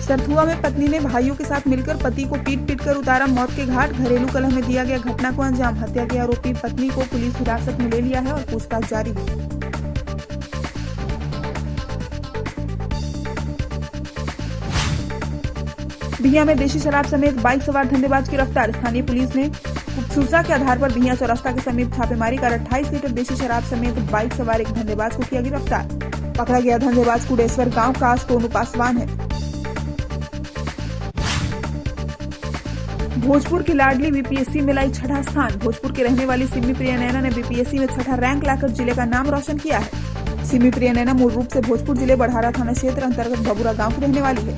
सरथुआ में पत्नी ने भाइयों के साथ मिलकर पति को पीट कर उतारा मौत के घाट। घरेलू कलह में दिया गया घटना को अंजाम। हत्या के आरोपी पत्नी को पुलिस हिरासत में ले लिया है और पूछताछ जारी है। बिहियां में देशी शराब समेत बाइक सवार धंधेबाज गिरफ्तार। स्थानीय पुलिस ने सूचना के आधार पर बिहियां चौरास्ता के समीप छापेमारी कर 28 लीटर देशी शराब समेत बाइक सवार एक धंधेबाज को किया गिरफ्तार। पकड़ा गया धंधेबाज कुडेश्वर गांव का सोनू पासवान है। भोजपुर की लाडली बीपीएससी में लाई छठा स्थान। भोजपुर के रहने वाली सिमी प्रिया नैना ने बीपीएससी में छठा रैंक लाकर जिले का नाम रोशन किया है। सिमी प्रिया नैना मूल रूप से भोजपुर जिले बढ़ारा थाना क्षेत्र अंतर्गत बबुरा गांव की रहने वाली है।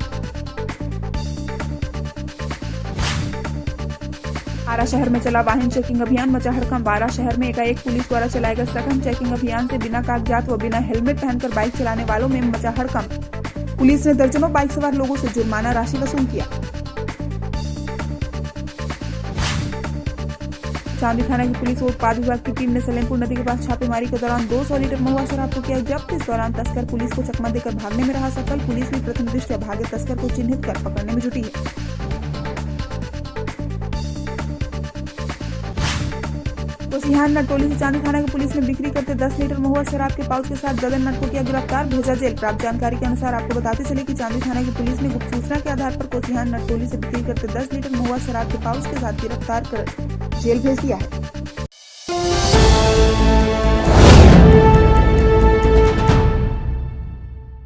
आरा शहर में चला वाहन चेकिंग अभियान, मचा हड़कंप। बारा शहर में एकाएक पुलिस द्वारा चलाए गए सघन चेकिंग अभियान से बिना कागजात व बिना हेलमेट पहनकर बाइक चलाने वालों में मचा हड़कंप। पुलिस ने दर्जनों बाइक सवार लोगों से जुर्माना राशि वसूल किया। चांदी थाना की पुलिस और उत्पाद विभाग की टीम ने सलेमपुर नदी के पास छापेमारी के दौरान 200 लीटर महुआ शराब को किया जब्त। इस दौरान तस्कर पुलिस को चकमा देकर भागने में रहा सफल। पुलिस ने प्रथम दृष्टया भागे तस्कर को चिन्हित कर पकड़ने में जुटी है। कोसिहान नटोली से चांदी थाना की पुलिस ने बिक्री करते 10 लीटर महुआ शराब के पाउच के साथ गगन नट को किया गिरफ्तार, भेजा जेल। प्राप्त जानकारी के अनुसार आपको बताते चले कि चांदी थाना की पुलिस ने गुप्त सूचना के आधार पर कोसिहान नटोली से बिक्री करते 10 लीटर महुआ शराब के पाउच के साथ गिरफ्तार कर जेल भेज दिया है।